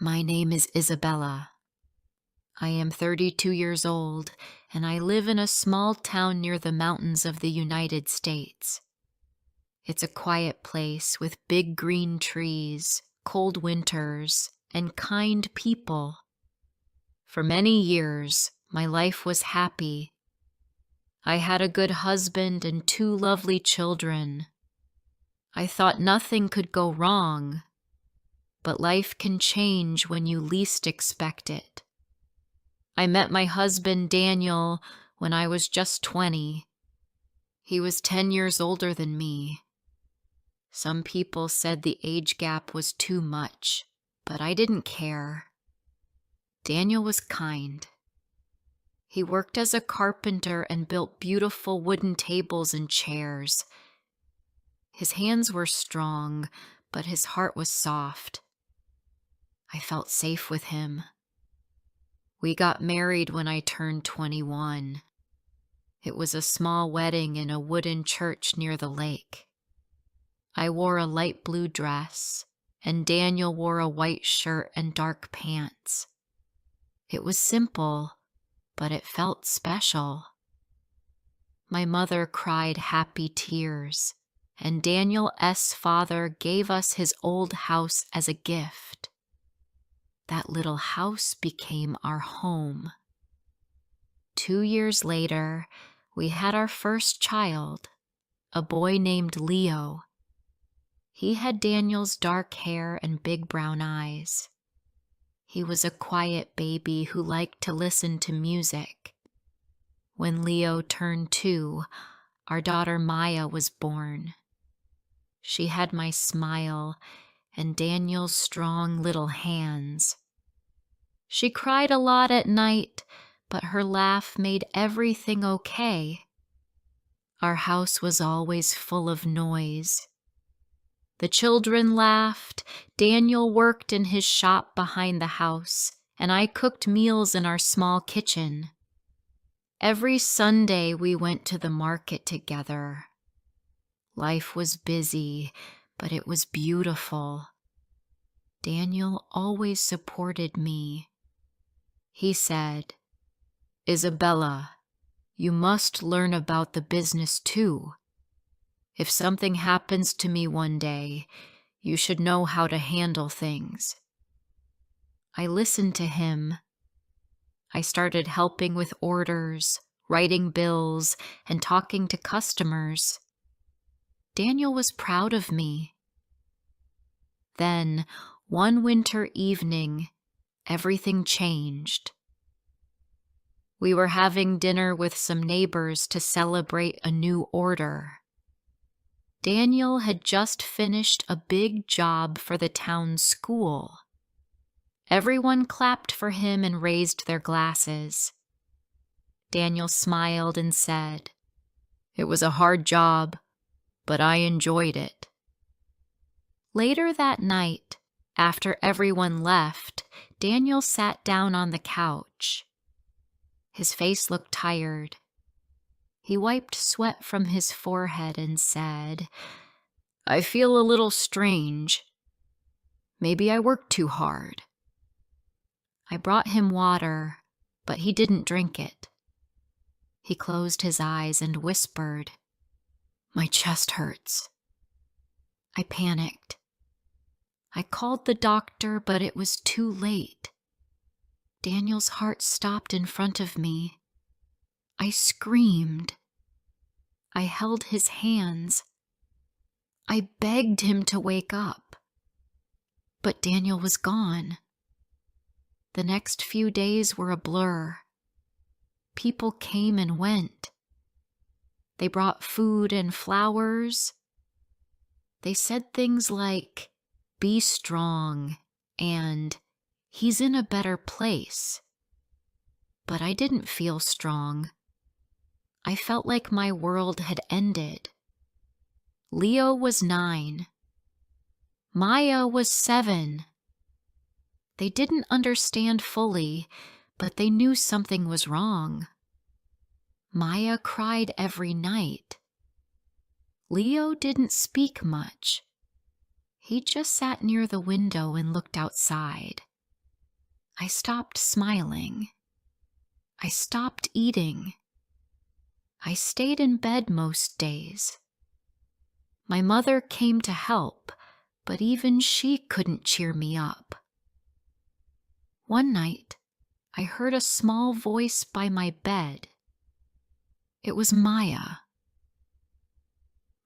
My name is Isabella. I am 32 years old, and I live in a small town near the mountains of the United States. It's a quiet place with big green trees, cold winters, and kind people. For many years, my life was happy. I had a good husband and 2 lovely children. I thought nothing could go wrong, but life can change when you least expect it. I met my husband, Daniel, when I was just 20. He was 10 years older than me. Some people said the age gap was too much, but I didn't care. Daniel was kind. He worked as a carpenter and built beautiful wooden tables and chairs. His hands were strong, but his heart was soft. I felt safe with him. We got married when I turned 21. It was a small wedding in a wooden church near the lake. I wore a light blue dress, and Daniel wore a white shirt and dark pants. It was simple, but it felt special. My mother cried happy tears, and Daniel's father gave us his old house as a gift. That little house became our home. 2 years later, we had our first child, a boy named Leo. He had Daniel's dark hair and big brown eyes. He was a quiet baby who liked to listen to music. When Leo turned 2, our daughter Maya was born. She had my smile and Daniel's strong little hands. She cried a lot at night, but her laugh made everything okay. Our house was always full of noise. The children laughed, Daniel worked in his shop behind the house, and I cooked meals in our small kitchen. Every Sunday we went to the market together. Life was busy, but it was beautiful. Daniel always supported me. He said, "Isabella, you must learn about the business too. If something happens to me one day, you should know how to handle things." I listened to him. I started helping with orders, writing bills, and talking to customers. Daniel was proud of me. Then, one winter evening, everything changed. We were having dinner with some neighbors to celebrate a new order. Daniel had just finished a big job for the town school. Everyone clapped for him and raised their glasses. Daniel smiled and said, "It was a hard job, but I enjoyed it." Later that night, after everyone left, Daniel sat down on the couch. His face looked tired. He wiped sweat from his forehead and said, "I feel a little strange. Maybe I worked too hard." I brought him water, but he didn't drink it. He closed his eyes and whispered, "My chest hurts." I panicked. I called the doctor, but it was too late. Daniel's heart stopped in front of me. I screamed. I held his hands. I begged him to wake up. But Daniel was gone. The next few days were a blur. People came and went. They brought food and flowers. They said things like, "Be strong," and "He's in a better place." But I didn't feel strong. I felt like my world had ended. Leo was 9. Maya was 7. They didn't understand fully, but they knew something was wrong. Maya cried every night. Leo didn't speak much. He just sat near the window and looked outside. I stopped smiling. I stopped eating. I stayed in bed most days. My mother came to help, but even she couldn't cheer me up. One night, I heard a small voice by my bed. It was Maya.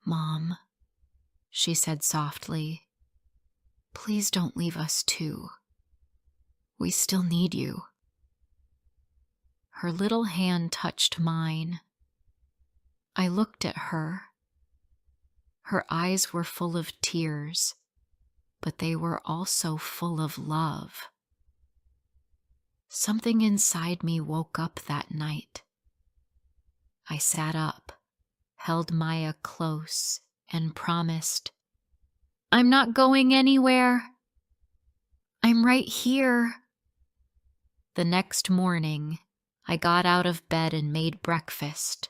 "Mom," she said softly, "please don't leave us too. We still need you." Her little hand touched mine. I looked at her. Her eyes were full of tears, but they were also full of love. Something inside me woke up that night. I sat up, held Maya close, and promised, "I'm not going anywhere. I'm right here." The next morning, I got out of bed and made breakfast.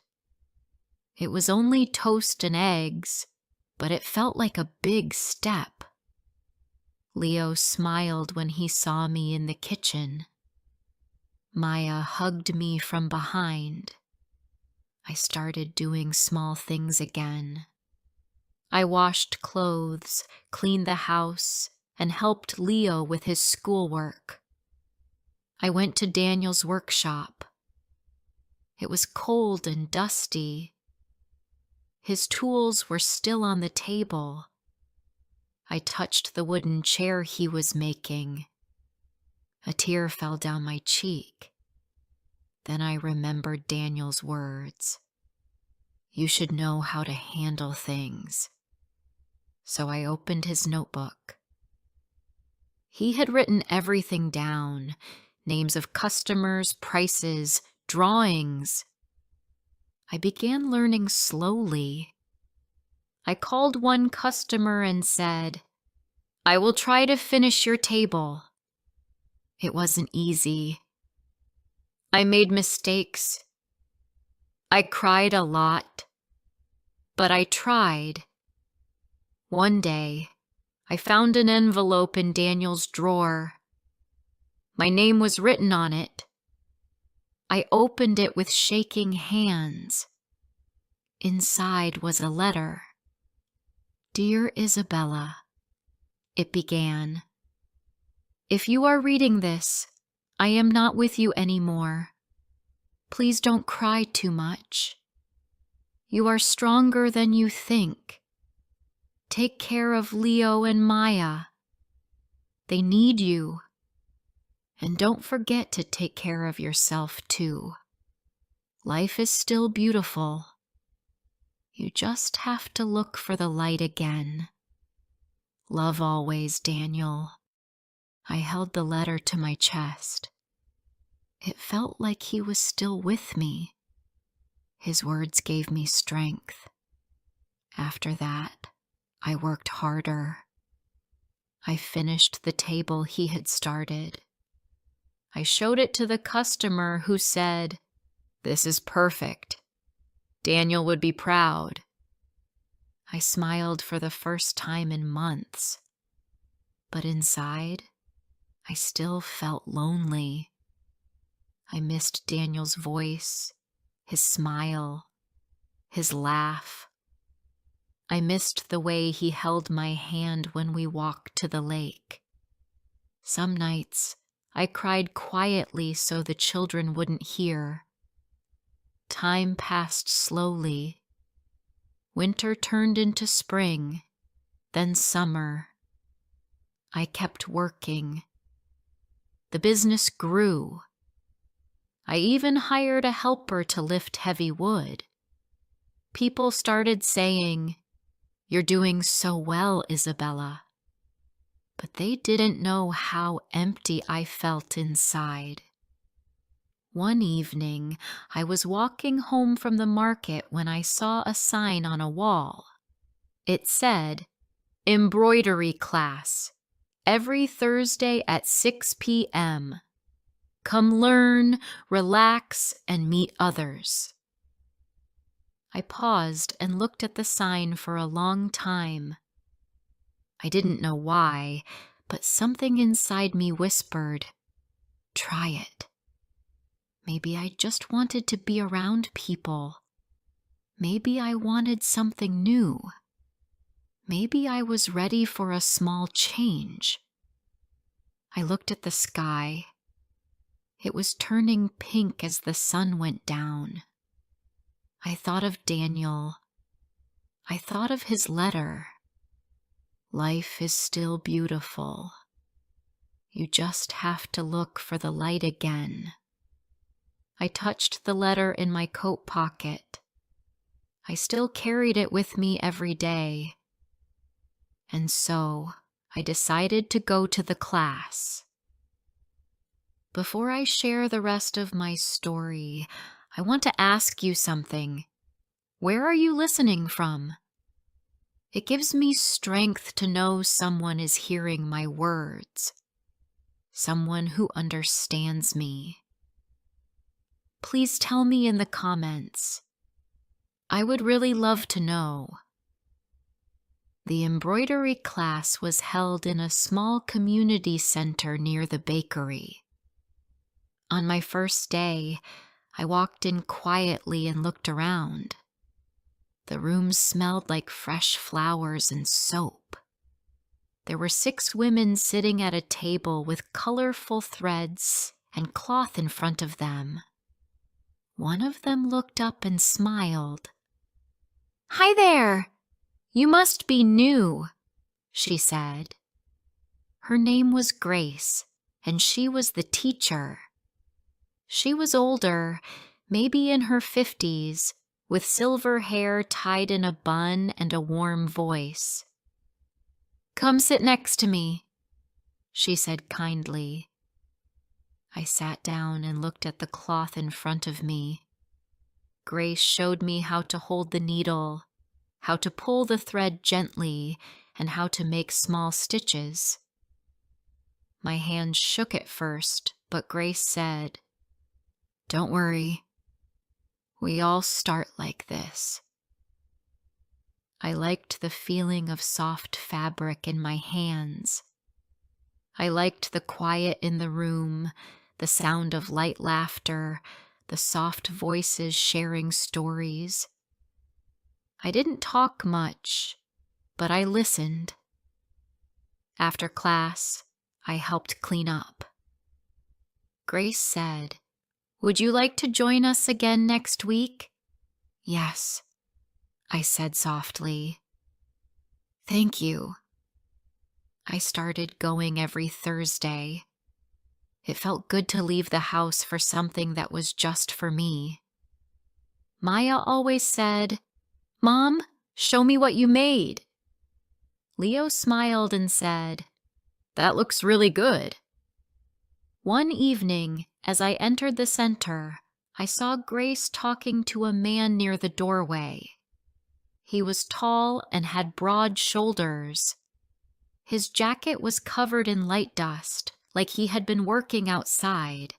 It was only toast and eggs, but it felt like a big step. Leo smiled when he saw me in the kitchen. Maya hugged me from behind. I started doing small things again. I washed clothes, cleaned the house, and helped Leo with his schoolwork. I went to Daniel's workshop. It was cold and dusty. His tools were still on the table. I touched the wooden chair he was making. A tear fell down my cheek. Then I remembered Daniel's words. You should know how to handle things. So I opened his notebook. He had written everything down, names of customers, prices, drawings. I began learning slowly. I called one customer and said, "I will try to finish your table." It wasn't easy. I made mistakes. I cried a lot, but I tried. One day, I found an envelope in Daniel's drawer. My name was written on it. I opened it with shaking hands. Inside was a letter. "Dear Isabella," it began. "If you are reading this, I am not with you anymore. Please don't cry too much. You are stronger than you think. Take care of Leo and Maya. They need you. And don't forget to take care of yourself too. Life is still beautiful. You just have to look for the light again. Love always, Daniel." I held the letter to my chest. It felt like he was still with me. His words gave me strength. After that, I worked harder. I finished the table he had started. I showed it to the customer who said, "This is perfect. Daniel would be proud." I smiled for the first time in months, but inside, I still felt lonely. I missed Daniel's voice, his smile, his laugh. I missed the way he held my hand when we walked to the lake. Some nights, I cried quietly so the children wouldn't hear. Time passed slowly. Winter turned into spring, then summer. I kept working. The business grew. I even hired a helper to lift heavy wood. People started saying, "You're doing so well, Isabella." But they didn't know how empty I felt inside. One evening, I was walking home from the market when I saw a sign on a wall. It said, "Embroidery class, every Thursday at 6 p.m. Come learn, relax, and meet others." I paused and looked at the sign for a long time. I didn't know why, but something inside me whispered, try it. Maybe I just wanted to be around people. Maybe I wanted something new. Maybe I was ready for a small change. I looked at the sky. It was turning pink as the sun went down. I thought of Daniel. I thought of his letter. Life is still beautiful. You just have to look for the light again. I touched the letter in my coat pocket. I still carried it with me every day. And so I decided to go to the class. Before I share the rest of my story, I want to ask you something. Where are you listening from? It gives me strength to know someone is hearing my words, someone who understands me. Please tell me in the comments. I would really love to know. The embroidery class was held in a small community center near the bakery. On my first day, I walked in quietly and looked around. The room smelled like fresh flowers and soap. There were 6 women sitting at a table with colorful threads and cloth in front of them. One of them looked up and smiled. "Hi there! You must be new," she said. Her name was Grace, and she was the teacher. She was older, maybe in her 50s, with silver hair tied in a bun and a warm voice. "Come sit next to me," she said kindly. I sat down and looked at the cloth in front of me. Grace showed me how to hold the needle, how to pull the thread gently, and how to make small stitches. My hands shook at first, but Grace said, "Don't worry. We all start like this." I liked the feeling of soft fabric in my hands. I liked the quiet in the room, the sound of light laughter, the soft voices sharing stories. I didn't talk much, but I listened. After class, I helped clean up. Grace said, "Would you like to join us again next week?" "Yes," I said softly. "Thank you." I started going every Thursday. It felt good to leave the house for something that was just for me. Maya always said, "Mom, show me what you made." Leo smiled and said, "That looks really good." One evening, as I entered the center, I saw Grace talking to a man near the doorway. He was tall and had broad shoulders. His jacket was covered in light dust, like he had been working outside.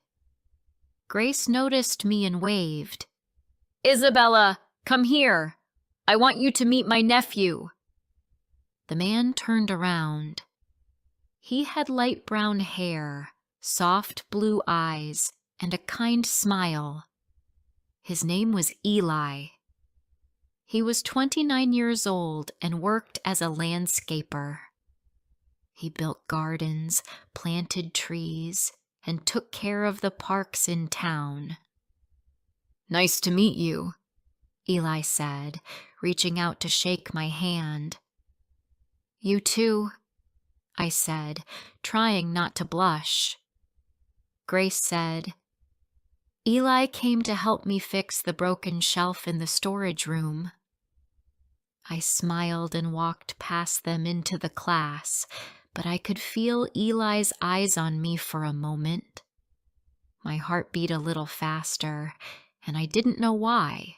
Grace noticed me and waved. "Isabella, come here. I want you to meet my nephew." The man turned around. He had light brown hair, soft blue eyes, and a kind smile. His name was Eli. He was 29 years old and worked as a landscaper. He built gardens, planted trees, and took care of the parks in town. "Nice to meet you," Eli said, reaching out to shake my hand. "You too," I said, trying not to blush. Grace said, "Eli came to help me fix the broken shelf in the storage room." I smiled and walked past them into the class, but I could feel Eli's eyes on me for a moment. My heart beat a little faster, and I didn't know why.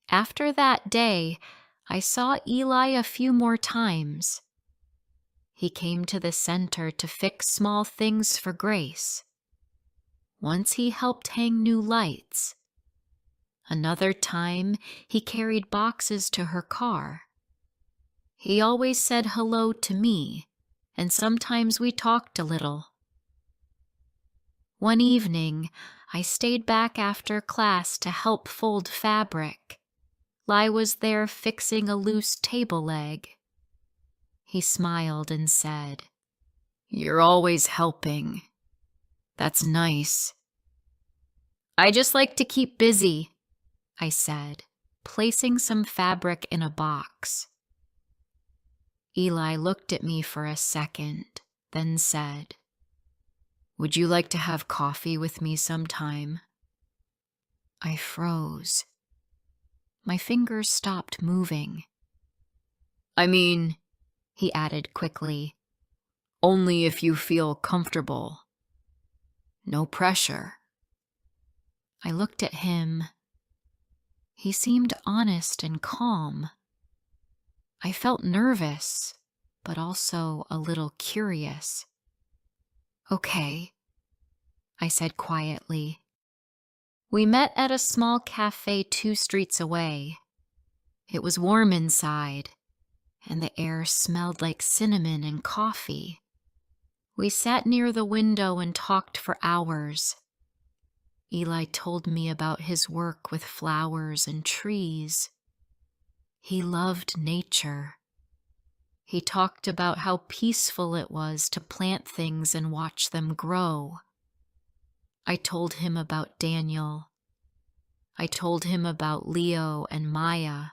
After that day, I saw Eli a few more times. He came to the center to fix small things for Grace. Once he helped hang new lights. Another time, he carried boxes to her car. He always said hello to me, and sometimes we talked a little. One evening, I stayed back after class to help fold fabric. Eli was there fixing a loose table leg. He smiled and said, "You're always helping. That's nice." "I just like to keep busy," I said, placing some fabric in a box. Eli looked at me for a second, then said, "Would you like to have coffee with me sometime?" I froze. My fingers stopped moving. "I mean," he added quickly, "only if you feel comfortable. No pressure." I looked at him. He seemed honest and calm. I felt nervous, but also a little curious. "Okay," I said quietly. We met at a small cafe 2 streets away. It was warm inside, and the air smelled like cinnamon and coffee. We sat near the window and talked for hours. Eli told me about his work with flowers and trees. He loved nature. He talked about how peaceful it was to plant things and watch them grow. I told him about Daniel. I told him about Leo and Maya.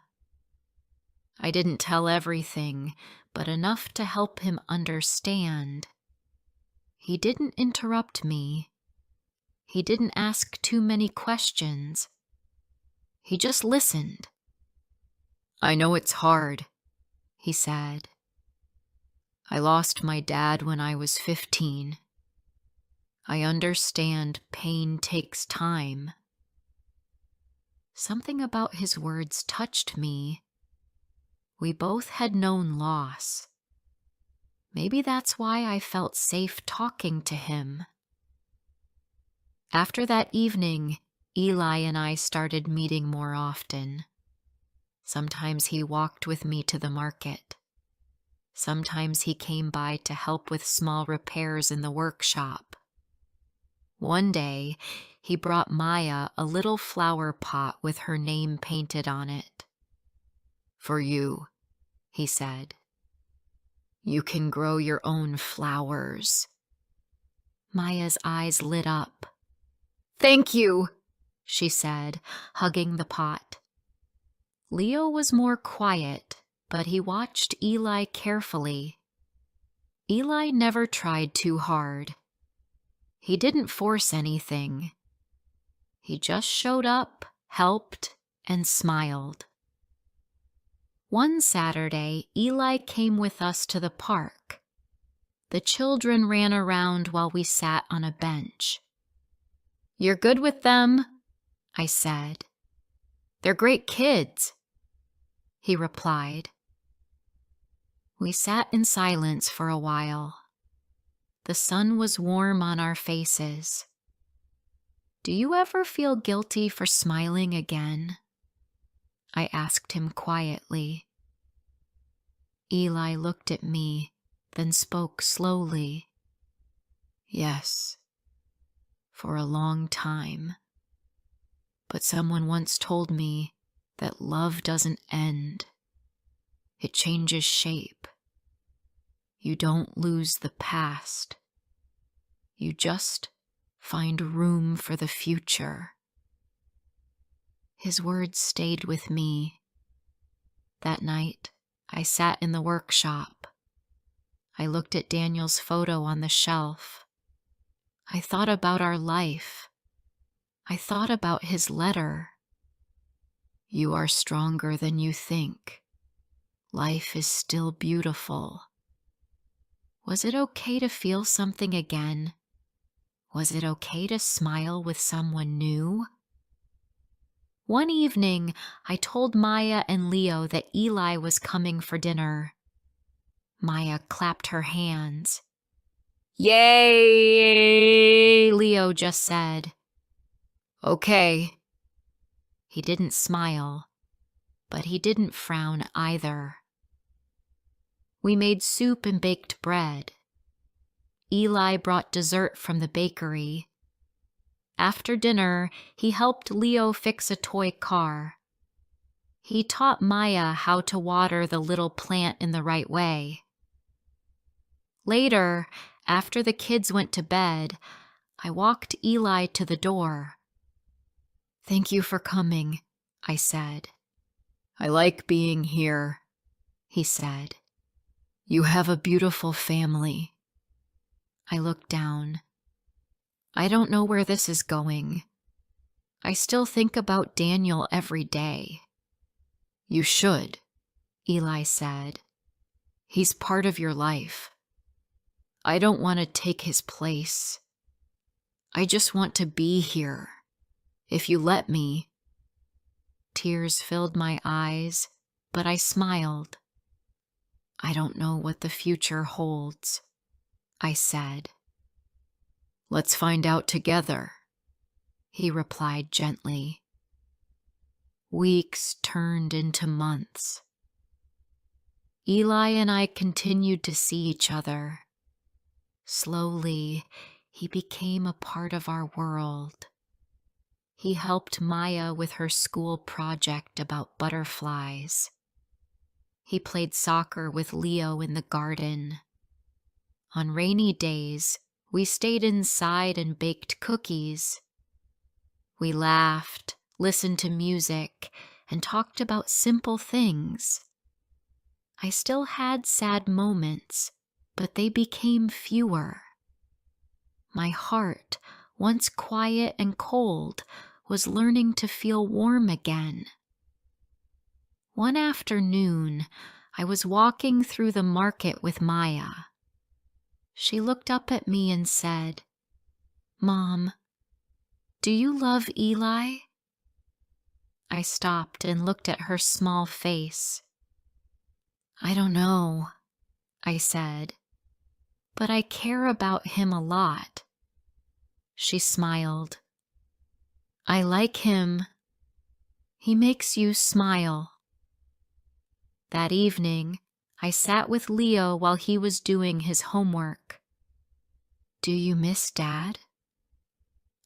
I didn't tell everything, but enough to help him understand. He didn't interrupt me. He didn't ask too many questions. He just listened. "I know it's hard," he said. "I lost my dad when I was 15. I understand pain takes time." Something about his words touched me. We both had known loss. Maybe that's why I felt safe talking to him. After that evening, Eli and I started meeting more often. Sometimes he walked with me to the market. Sometimes he came by to help with small repairs in the workshop. One day, he brought Maya a little flower pot with her name painted on it. "For you," he said. "You can grow your own flowers." Maya's eyes lit up. "Thank you," she said, hugging the pot. Leo was more quiet, but he watched Eli carefully. Eli never tried too hard. He didn't force anything. He just showed up, helped, and smiled. One Saturday, Eli came with us to the park. The children ran around while we sat on a bench. "You're good with them," I said. "They're great kids," he replied. We sat in silence for a while. The sun was warm on our faces. "Do you ever feel guilty for smiling again?" I asked him quietly. Eli looked at me, then spoke slowly. "Yes, for a long time. But someone once told me that love doesn't end. It changes shape. You don't lose the past. You just find room for the future." His words stayed with me. That night, I sat in the workshop. I looked at Daniel's photo on the shelf. I thought about our life. I thought about his letter. "You are stronger than you think. Life is still beautiful." Was it okay to feel something again? Was it okay to smile with someone new? One evening, I told Maya and Leo that Eli was coming for dinner. Maya clapped her hands. "Yay!" Leo just said. "Okay." He didn't smile, but he didn't frown either. We made soup and baked bread. Eli brought dessert from the bakery. After dinner, he helped Leo fix a toy car. He taught Maya how to water the little plant in the right way. Later, after the kids went to bed, I walked Eli to the door. "Thank you for coming," I said. "I like being here," he said. "You have a beautiful family." I looked down. I don't know where this is going. I still think about Daniel every day. "You should," Eli said. "He's part of your life. I don't want to take his place. I just want to be here, if you let me." Tears filled my eyes, but I smiled. "I don't know what the future holds," I said. "Let's find out together," he replied gently. Weeks turned into months. Eli and I continued to see each other. Slowly, he became a part of our world. He helped Maya with her school project about butterflies. He played soccer with Leo in the garden. On rainy days, we stayed inside and baked cookies. We laughed, listened to music, and talked about simple things. I still had sad moments, but they became fewer. My heart, once quiet and cold, was learning to feel warm again. One afternoon, I was walking through the market with Maya. She looked up at me and said, "Mom, do you love Eli?" I stopped and looked at her small face. "I don't know," I said, "but I care about him a lot." She smiled. "I like him. He makes you smile." That evening, I sat with Leo while he was doing his homework. "Do you miss Dad?"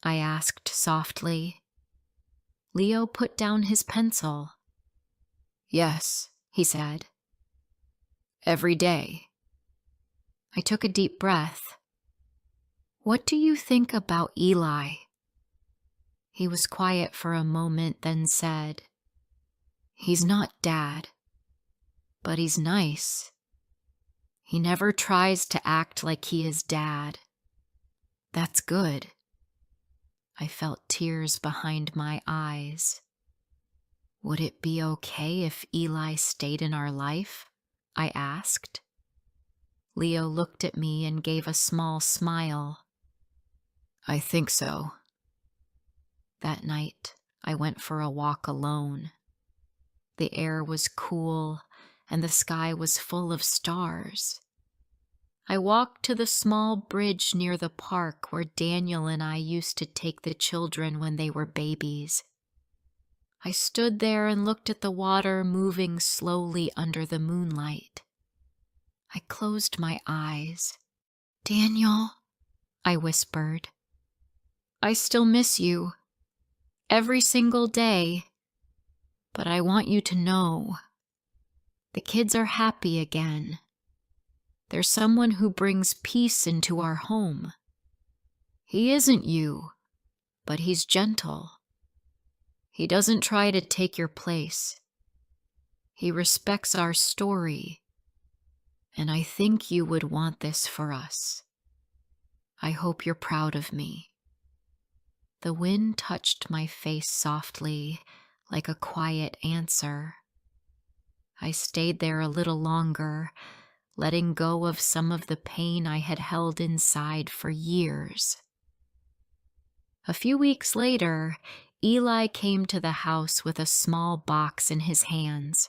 I asked softly. Leo put down his pencil. "Yes," he said. "Every day." I took a deep breath. "What do you think about Eli?" He was quiet for a moment, then said, "He's not Dad, but he's nice. He never tries to act like he is Dad. That's good." I felt tears behind my eyes. "Would it be okay if Eli stayed in our life?" I asked. Leo looked at me and gave a small smile. "I think so." That night, I went for a walk alone. The air was cool, and the sky was full of stars. I walked to the small bridge near the park where Daniel and I used to take the children when they were babies. I stood there and looked at the water moving slowly under the moonlight. I closed my eyes. "Daniel," I whispered, "I still miss you. Every single day. But I want you to know. The kids are happy again. There's someone who brings peace into our home. He isn't you, but he's gentle. He doesn't try to take your place. He respects our story, and I think you would want this for us. I hope you're proud of me." The wind touched my face softly, like a quiet answer. I stayed there a little longer, letting go of some of the pain I had held inside for years. A few weeks later, Eli came to the house with a small box in his hands.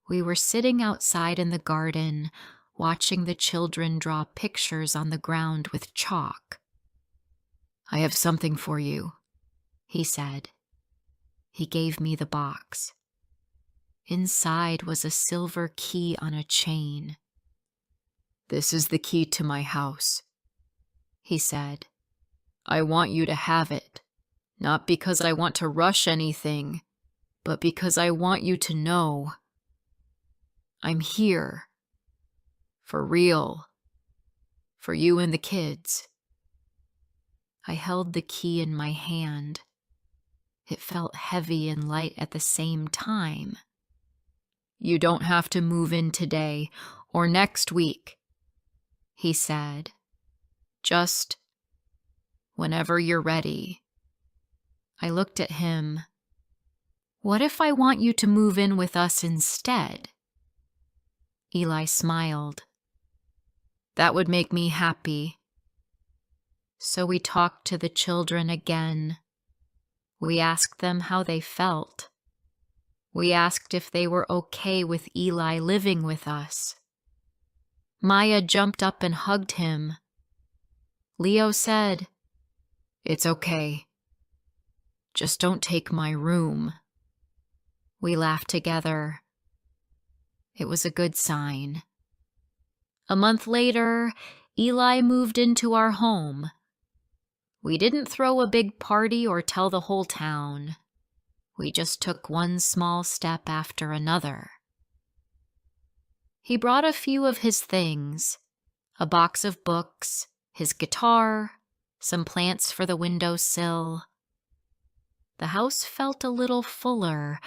We were sitting outside in the garden, watching the children draw pictures on the ground with chalk. "I have something for you," he said. He gave me the box. Inside was a silver key on a chain. "This is the key to my house," he said. I want you to have it, not because I want to rush anything, but because I want you to know I'm here, for real, for you and the kids." I held the key in my hand. It felt heavy and light at the same time. "You don't have to move in today or next week," he said. "Just whenever you're ready." I looked at him. "What if I want you to move in with us instead?" Eli smiled. "That would make me happy." So we talked to the children again. We asked them how they felt. We asked if they were okay with Eli living with us. Maya jumped up and hugged him. Leo said, "It's okay. Just don't take my room." We laughed together. It was a good sign. A month later, Eli moved into our home. We didn't throw a big party or tell the whole town. We just took one small step after another. He brought a few of his things, a box of books, his guitar, some plants for the windowsill. The house felt a little fuller,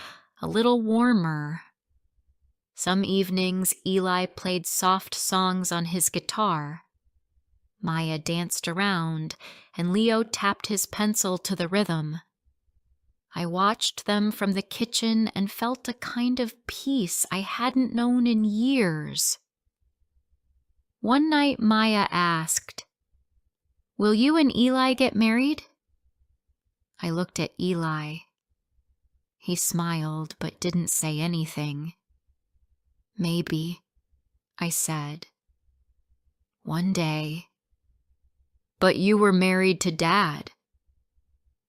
a little warmer. Some evenings, Eli played soft songs on his guitar. Maya danced around, and Leo tapped his pencil to the rhythm. I watched them from the kitchen and felt a kind of peace I hadn't known in years. One night, Maya asked, "Will you and Eli get married?" I looked at Eli. He smiled but didn't say anything. "Maybe," I said. "One day." "But you were married to Dad,"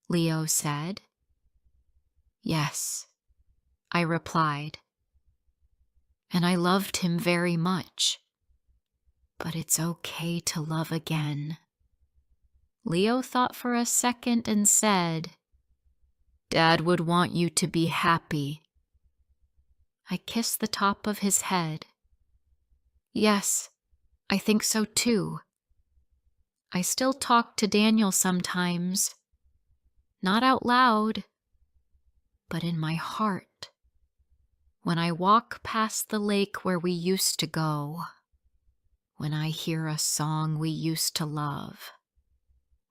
Leo said. "Yes," I replied. "And I loved him very much. But it's okay to love again." Leo thought for a second and said, "Dad would want you to be happy." I kissed the top of his head. "Yes, I think so too." I still talk to Daniel sometimes. Not out loud, but in my heart. When I walk past the lake where we used to go. When I hear a song we used to love.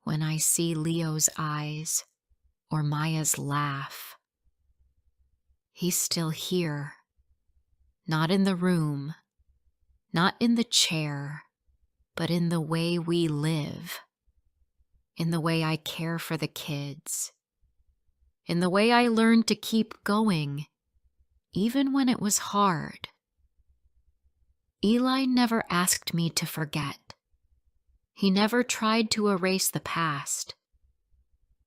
When I see Leo's eyes or Maya's laugh. He's still here. Not in the room, not in the chair, but in the way we live. In the way I care for the kids. In the way I learned to keep going, even when it was hard. Eli never asked me to forget. He never tried to erase the past.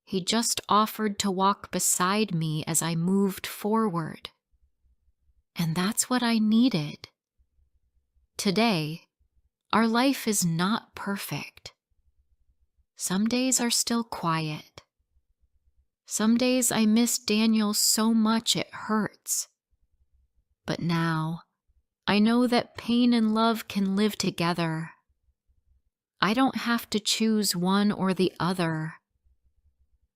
He just offered to walk beside me as I moved forward. And that's what I needed. Today, our life is not perfect. Some days are still quiet. Some days I miss Daniel so much it hurts. But now, I know that pain and love can live together. I don't have to choose one or the other.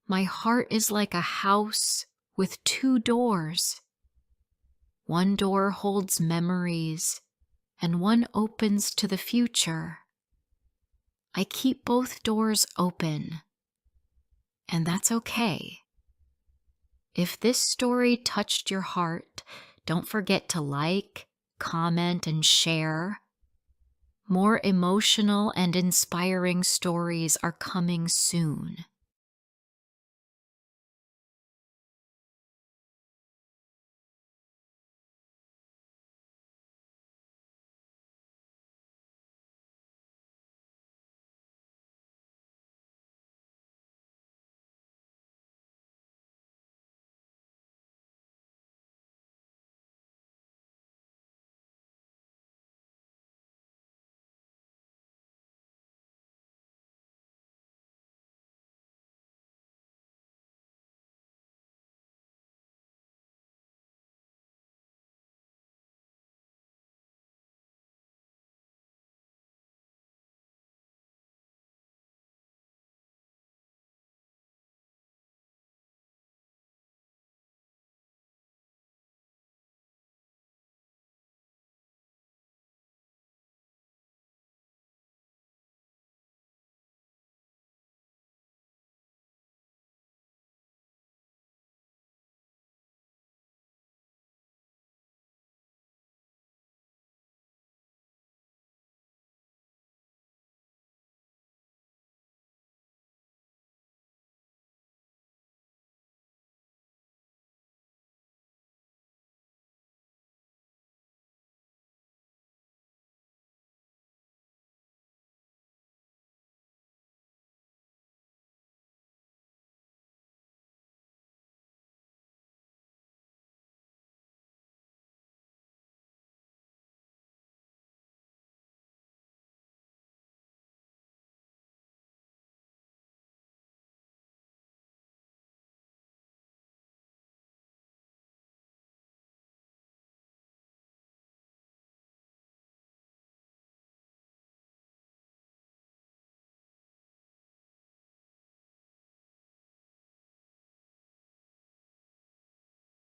My heart is like a house with two doors. One door holds memories, and one opens to the future. I keep both doors open, and that's okay. If this story touched your heart, don't forget to like, comment, and share. More emotional and inspiring stories are coming soon.